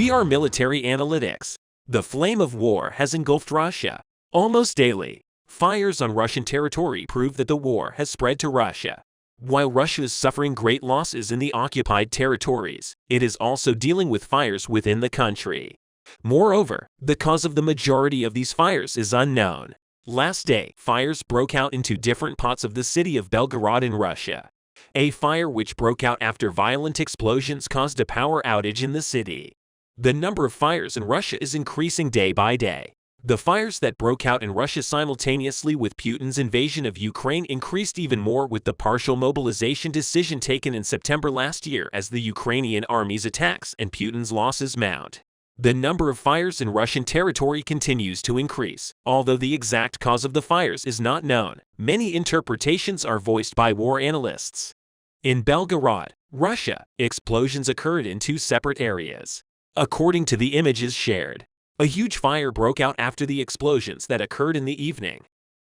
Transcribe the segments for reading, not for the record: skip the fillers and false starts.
We are military analytics. The flame of war has engulfed Russia. Almost daily, fires on Russian territory prove that the war has spread to Russia. While Russia is suffering great losses in the occupied territories, it is also dealing with fires within the country. Moreover, the cause of the majority of these fires is unknown. Last day, fires broke out into different parts of the city of Belgorod in Russia. A fire which broke out after violent explosions caused a power outage in the city. The number of fires in Russia is increasing day by day. The fires that broke out in Russia simultaneously with Putin's invasion of Ukraine increased even more with the partial mobilization decision taken in September last year as the Ukrainian army's attacks and Putin's losses mount. The number of fires in Russian territory continues to increase. Although the exact cause of the fires is not known, many interpretations are voiced by war analysts. In Belgorod, Russia, explosions occurred in two separate areas. According to the images shared, a huge fire broke out after the explosions that occurred in the evening.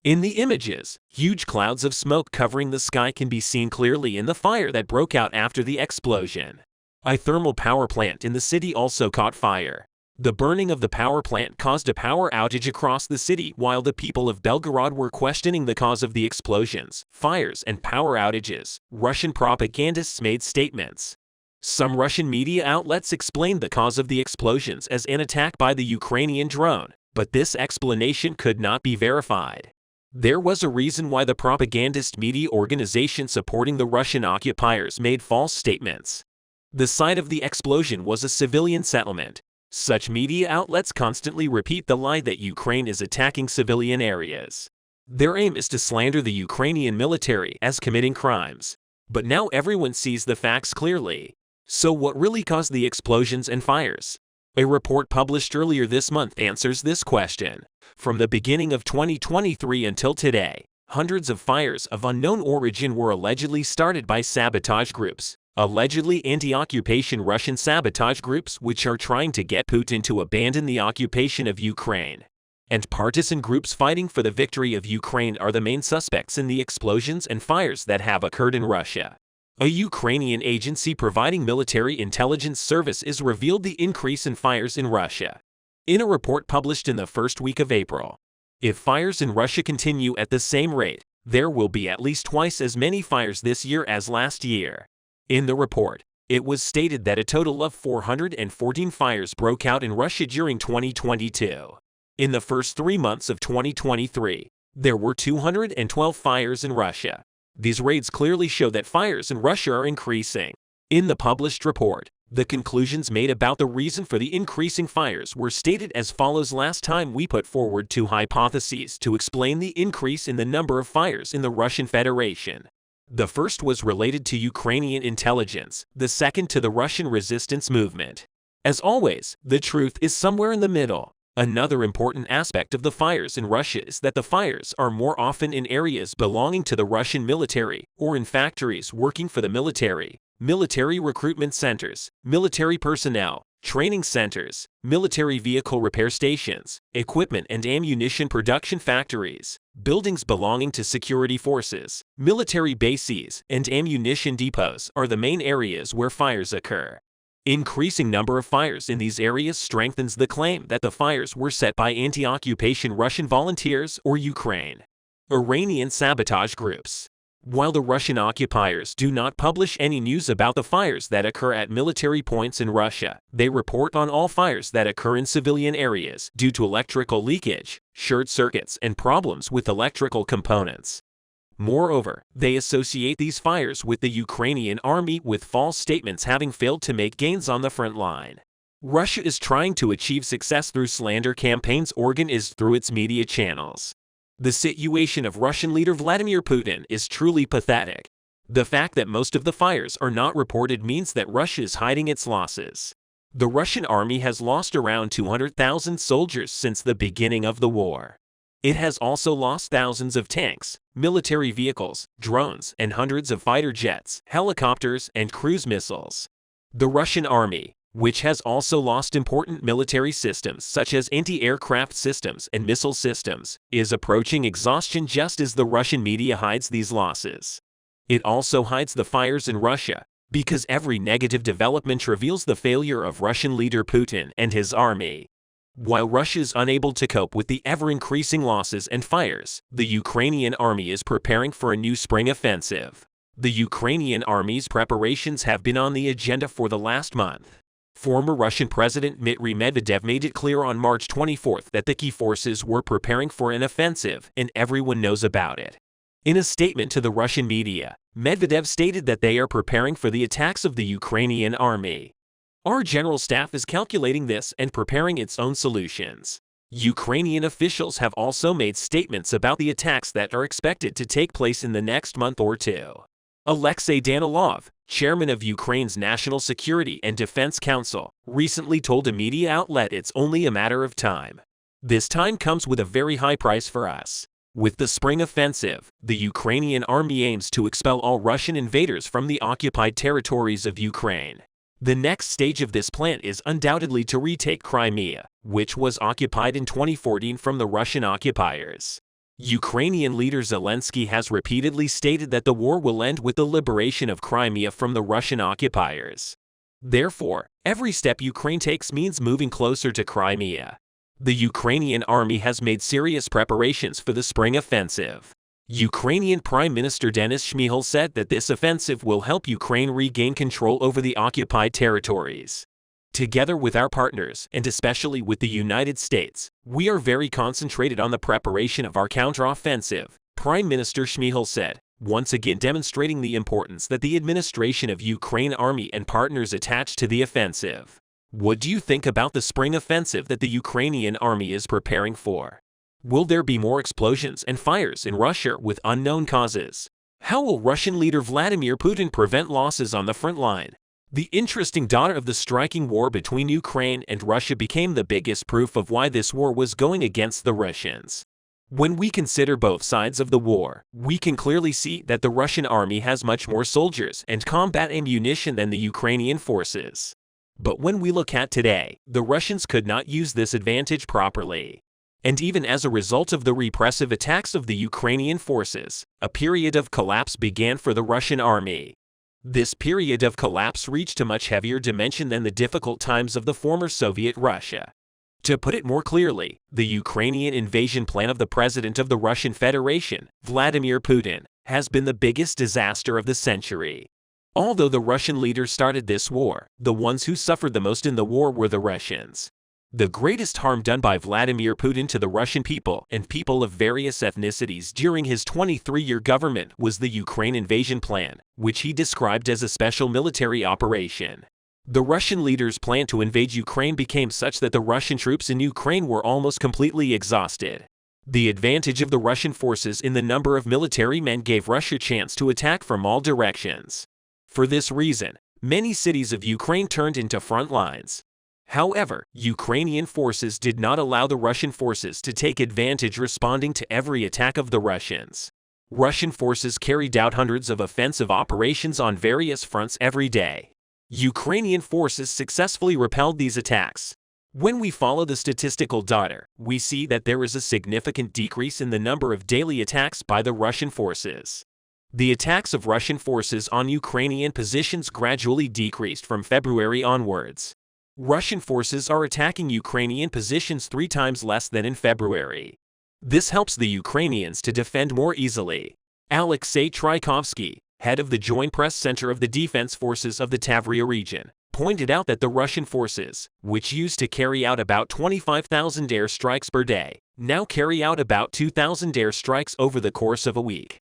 In the images, huge clouds of smoke covering the sky can be seen clearly in the fire that broke out after the explosion. A thermal power plant in the city also caught fire. The burning of the power plant caused a power outage across the city while the people of Belgorod were questioning the cause of the explosions, fires, and power outages. Russian propagandists made statements. Some Russian media outlets explained the cause of the explosions as an attack by the Ukrainian drone, but this explanation could not be verified. There was a reason why the propagandist media organization supporting the Russian occupiers made false statements. The site of the explosion was a civilian settlement. Such media outlets constantly repeat the lie that Ukraine is attacking civilian areas. Their aim is to slander the Ukrainian military as committing crimes. But now everyone sees the facts clearly. So what really caused the explosions and fires? A report published earlier this month answers this question. From the beginning of 2023 until today, hundreds of fires of unknown origin were allegedly started by sabotage groups, allegedly anti-occupation Russian sabotage groups which are trying to get Putin to abandon the occupation of Ukraine. And partisan groups fighting for the victory of Ukraine are the main suspects in the explosions and fires that have occurred in Russia. A Ukrainian agency providing military intelligence services revealed the increase in fires in Russia. In a report published in the first week of April, if fires in Russia continue at the same rate, there will be at least twice as many fires this year as last year. In the report, it was stated that a total of 414 fires broke out in Russia during 2022. In the first 3 months of 2023, there were 212 fires in Russia. These raids clearly show that fires in Russia are increasing. In the published report, the conclusions made about the reason for the increasing fires were stated as follows. Last time we put forward two hypotheses to explain the increase in the number of fires in the Russian Federation. The first was related to Ukrainian intelligence, the second to the Russian resistance movement. As always, the truth is somewhere in the middle. Another important aspect of the fires in Russia is that the fires are more often in areas belonging to the Russian military or in factories working for the military, military recruitment centers, military personnel, training centers, military vehicle repair stations, equipment and ammunition production factories, buildings belonging to security forces, military bases, and ammunition depots are the main areas where fires occur. Increasing number of fires in these areas strengthens the claim that the fires were set by anti-occupation Russian volunteers or Ukraine. Iranian sabotage groups. While the Russian occupiers do not publish any news about the fires that occur at military points in Russia, they report on all fires that occur in civilian areas due to electrical leakage, short circuits, and problems with electrical components. Moreover, they associate these fires with the Ukrainian army with false statements having failed to make gains on the front line. Russia is trying to achieve success through slander campaigns organized through its media channels. The situation of Russian leader Vladimir Putin is truly pathetic. The fact that most of the fires are not reported means that Russia is hiding its losses. The Russian army has lost around 200,000 soldiers since the beginning of the war. It has also lost thousands of tanks, military vehicles, drones, and hundreds of fighter jets, helicopters, and cruise missiles. The Russian army, which has also lost important military systems such as anti-aircraft systems and missile systems, is approaching exhaustion just as the Russian media hides these losses. It also hides the fires in Russia, because every negative development reveals the failure of Russian leader Putin and his army. While Russia is unable to cope with the ever-increasing losses and fires, the Ukrainian army is preparing for a new spring offensive. The Ukrainian army's preparations have been on the agenda for the last month. Former Russian President Dmitry Medvedev made it clear on March 24 that the key forces were preparing for an offensive, and everyone knows about it. In a statement to the Russian media, Medvedev stated that they are preparing for the attacks of the Ukrainian army. Our general staff is calculating this and preparing its own solutions. Ukrainian officials have also made statements about the attacks that are expected to take place in the next month or two. Alexei Danilov, chairman of Ukraine's National Security and Defense Council, recently told a media outlet it's only a matter of time. This time comes with a very high price for us. With the spring offensive, the Ukrainian army aims to expel all Russian invaders from the occupied territories of Ukraine. The next stage of this plan is undoubtedly to retake Crimea, which was occupied in 2014 from the Russian occupiers. Ukrainian leader Zelensky has repeatedly stated that the war will end with the liberation of Crimea from the Russian occupiers. Therefore, every step Ukraine takes means moving closer to Crimea. The Ukrainian army has made serious preparations for the spring offensive. Ukrainian Prime Minister Denis Shmyhal said that this offensive will help Ukraine regain control over the occupied territories. Together with our partners, and especially with the United States, we are very concentrated on the preparation of our counteroffensive, Prime Minister Shmyhal said, once again demonstrating the importance that the administration of Ukraine army and partners attach to the offensive. What do you think about the spring offensive that the Ukrainian army is preparing for? Will there be more explosions and fires in Russia with unknown causes? How will Russian leader Vladimir Putin prevent losses on the front line? The interesting data of the striking war between Ukraine and Russia became the biggest proof of why this war was going against the Russians. When we consider both sides of the war, we can clearly see that the Russian army has much more soldiers and combat ammunition than the Ukrainian forces. But when we look at today, the Russians could not use this advantage properly. And even as a result of the repressive attacks of the Ukrainian forces, a period of collapse began for the Russian army. This period of collapse reached a much heavier dimension than the difficult times of the former Soviet Russia. To put it more clearly, the Ukrainian invasion plan of the President of the Russian Federation, Vladimir Putin, has been the biggest disaster of the century. Although the Russian leaders started this war, the ones who suffered the most in the war were the Russians. The greatest harm done by Vladimir Putin to the Russian people and people of various ethnicities during his 23-year government was the Ukraine invasion plan, which he described as a special military operation. The Russian leaders' plan to invade Ukraine became such that the Russian troops in Ukraine were almost completely exhausted. The advantage of the Russian forces in the number of military men gave Russia a chance to attack from all directions. For this reason, many cities of Ukraine turned into front lines. However, Ukrainian forces did not allow the Russian forces to take advantage, responding to every attack of the Russians. Russian forces carried out hundreds of offensive operations on various fronts every day. Ukrainian forces successfully repelled these attacks. When we follow the statistical data, we see that there is a significant decrease in the number of daily attacks by the Russian forces. The attacks of Russian forces on Ukrainian positions gradually decreased from February onwards. Russian forces are attacking Ukrainian positions 3 times less than in February. This helps the Ukrainians to defend more easily. Alexei Trykovsky, head of the Joint Press Center of the Defense Forces of the Tavria region, pointed out that the Russian forces, which used to carry out about 25,000 airstrikes per day, now carry out about 2,000 airstrikes over the course of a week.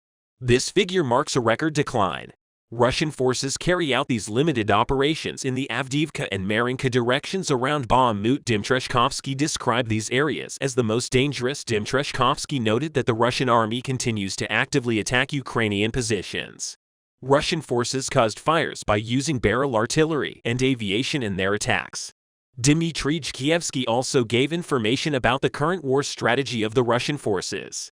This figure marks a record decline. Russian forces carry out these limited operations in the Avdiivka and Marinka directions around Bakhmut. Dmytrykovsky described these areas as the most dangerous. Dmytrykovsky noted that the Russian army continues to actively attack Ukrainian positions. Russian forces caused fires by using barrel artillery and aviation in their attacks. Dmitry Jkievsky also gave information about the current war strategy of the Russian forces.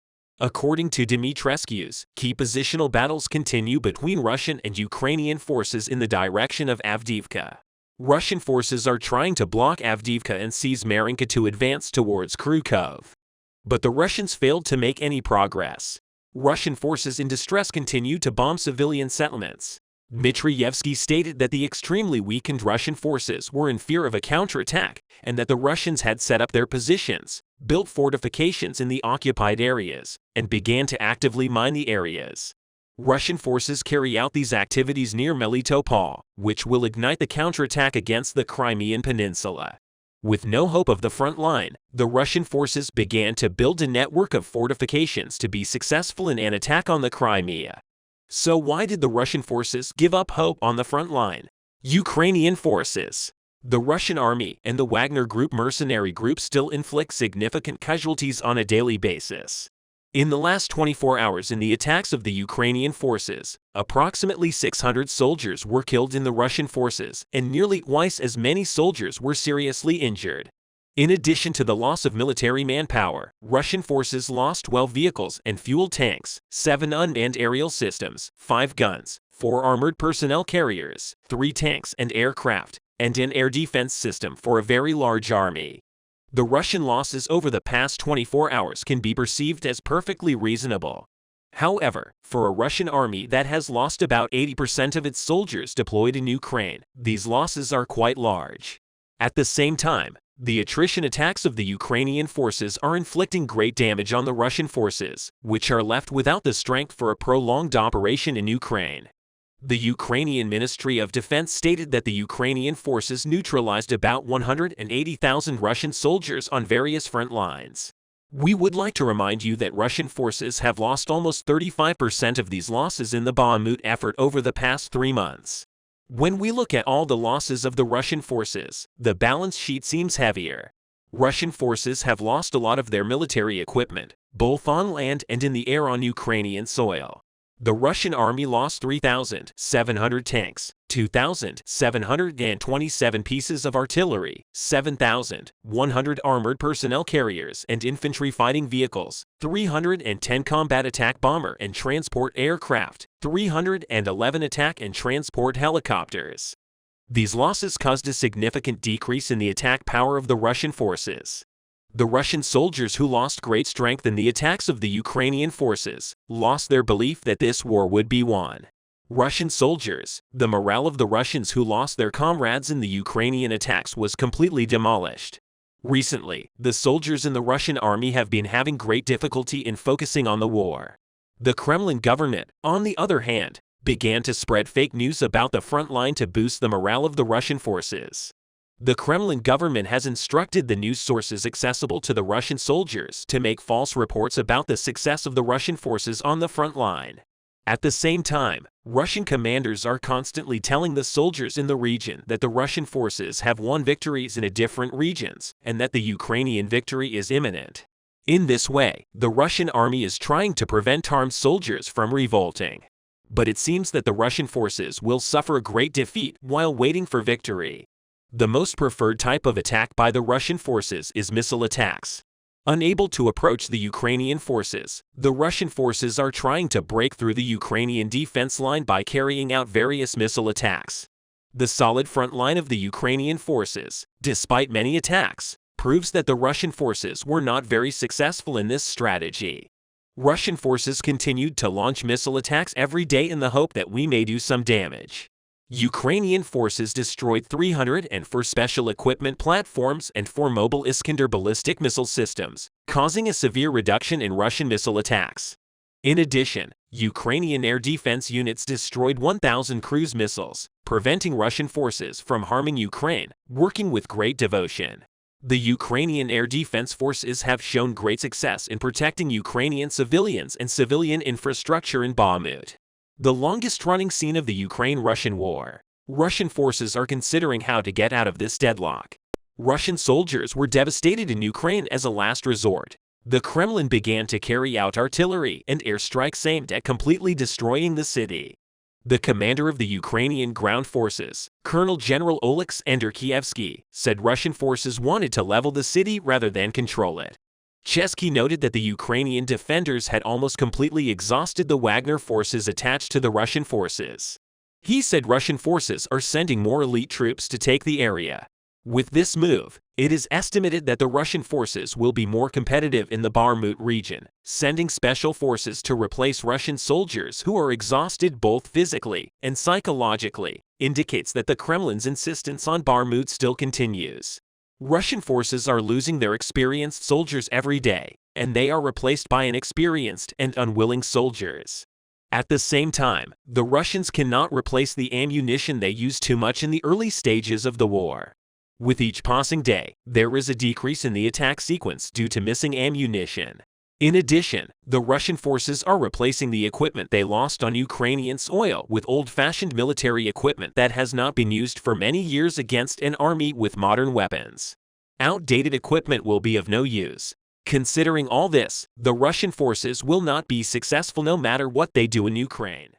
According to Dmitrescu's, key positional battles continue between Russian and Ukrainian forces in the direction of Avdiivka. Russian forces are trying to block Avdiivka and seize Marinka to advance towards Kryukov. But the Russians failed to make any progress. Russian forces in distress continue to bomb civilian settlements. Dmitrievsky stated that the extremely weakened Russian forces were in fear of a counterattack and that the Russians had set up their positions, built fortifications in the occupied areas, and began to actively mine the areas. Russian forces carry out these activities near Melitopol, which will ignite the counterattack against the Crimean Peninsula. With no hope of the front line, the Russian forces began to build a network of fortifications to be successful in an attack on the Crimea. So why did the Russian forces give up hope on the front line? Ukrainian forces. The Russian army and the Wagner Group mercenary group still inflict significant casualties on a daily basis. In the last 24 hours in the attacks of the Ukrainian forces, approximately 600 soldiers were killed in the Russian forces and nearly twice as many soldiers were seriously injured. In addition to the loss of military manpower, Russian forces lost 12 vehicles and fuel tanks, 7 unmanned aerial systems, 5 guns, 4 armored personnel carriers, 3 tanks and aircraft, and an air defense system for a very large army. The Russian losses over the past 24 hours can be perceived as perfectly reasonable. However, for a Russian army that has lost about 80% of its soldiers deployed in Ukraine, these losses are quite large. At the same time, the attrition attacks of the Ukrainian forces are inflicting great damage on the Russian forces, which are left without the strength for a prolonged operation in Ukraine. The Ukrainian Ministry of Defense stated that the Ukrainian forces neutralized about 180,000 Russian soldiers on various front lines. We would like to remind you that Russian forces have lost almost 35% of these losses in the Bakhmut effort over the past 3 months. When we look at all the losses of the Russian forces, the balance sheet seems heavier. Russian forces have lost a lot of their military equipment, both on land and in the air on Ukrainian soil. The Russian army lost 3,700 tanks, 2,727 pieces of artillery, 7,100 armored personnel carriers and infantry fighting vehicles, 310 combat attack bomber and transport aircraft, 311 attack and transport helicopters. These losses caused a significant decrease in the attack power of the Russian forces. The Russian soldiers who lost great strength in the attacks of the Ukrainian forces lost their belief that this war would be won. Russian soldiers, the morale of the Russians who lost their comrades in the Ukrainian attacks was completely demolished. Recently, the soldiers in the Russian army have been having great difficulty in focusing on the war. The Kremlin government, on the other hand, began to spread fake news about the front line to boost the morale of the Russian forces. The Kremlin government has instructed the news sources accessible to the Russian soldiers to make false reports about the success of the Russian forces on the front line. At the same time, Russian commanders are constantly telling the soldiers in the region that the Russian forces have won victories in different regions and that the Ukrainian victory is imminent. In this way, the Russian army is trying to prevent armed soldiers from revolting. But it seems that the Russian forces will suffer a great defeat while waiting for victory. The most preferred type of attack by the Russian forces is missile attacks. Unable to approach the Ukrainian forces, the Russian forces are trying to break through the Ukrainian defense line by carrying out various missile attacks. The solid front line of the Ukrainian forces, despite many attacks, proves that the Russian forces were not very successful in this strategy. Russian forces continued to launch missile attacks every day in the hope that we may do some damage. Ukrainian forces destroyed 304 special equipment platforms and 4 mobile Iskander ballistic missile systems, causing a severe reduction in Russian missile attacks. In addition, Ukrainian air defense units destroyed 1,000 cruise missiles, preventing Russian forces from harming Ukraine, working with great devotion. The Ukrainian air defense forces have shown great success in protecting Ukrainian civilians and civilian infrastructure in Bakhmut. The longest-running scene of the Ukraine-Russian war. Russian forces are considering how to get out of this deadlock. Russian soldiers were devastated in Ukraine as a last resort. The Kremlin began to carry out artillery and airstrikes aimed at completely destroying the city. The commander of the Ukrainian ground forces, Colonel General Oleksandr Kievsky, said Russian forces wanted to level the city rather than control it. Chesky noted that the Ukrainian defenders had almost completely exhausted the Wagner forces attached to the Russian forces. He said Russian forces are sending more elite troops to take the area. With this move, it is estimated that the Russian forces will be more competitive in the Bakhmut region, sending special forces to replace Russian soldiers who are exhausted both physically and psychologically, indicates that the Kremlin's insistence on Bakhmut still continues. Russian forces are losing their experienced soldiers every day, and they are replaced by inexperienced and unwilling soldiers. At the same time, the Russians cannot replace the ammunition they used too much in the early stages of the war. With each passing day, there is a decrease in the attack sequence due to missing ammunition. In addition, the Russian forces are replacing the equipment they lost on Ukrainian soil with old-fashioned military equipment that has not been used for many years against an army with modern weapons. Outdated equipment will be of no use. Considering all this, the Russian forces will not be successful no matter what they do in Ukraine.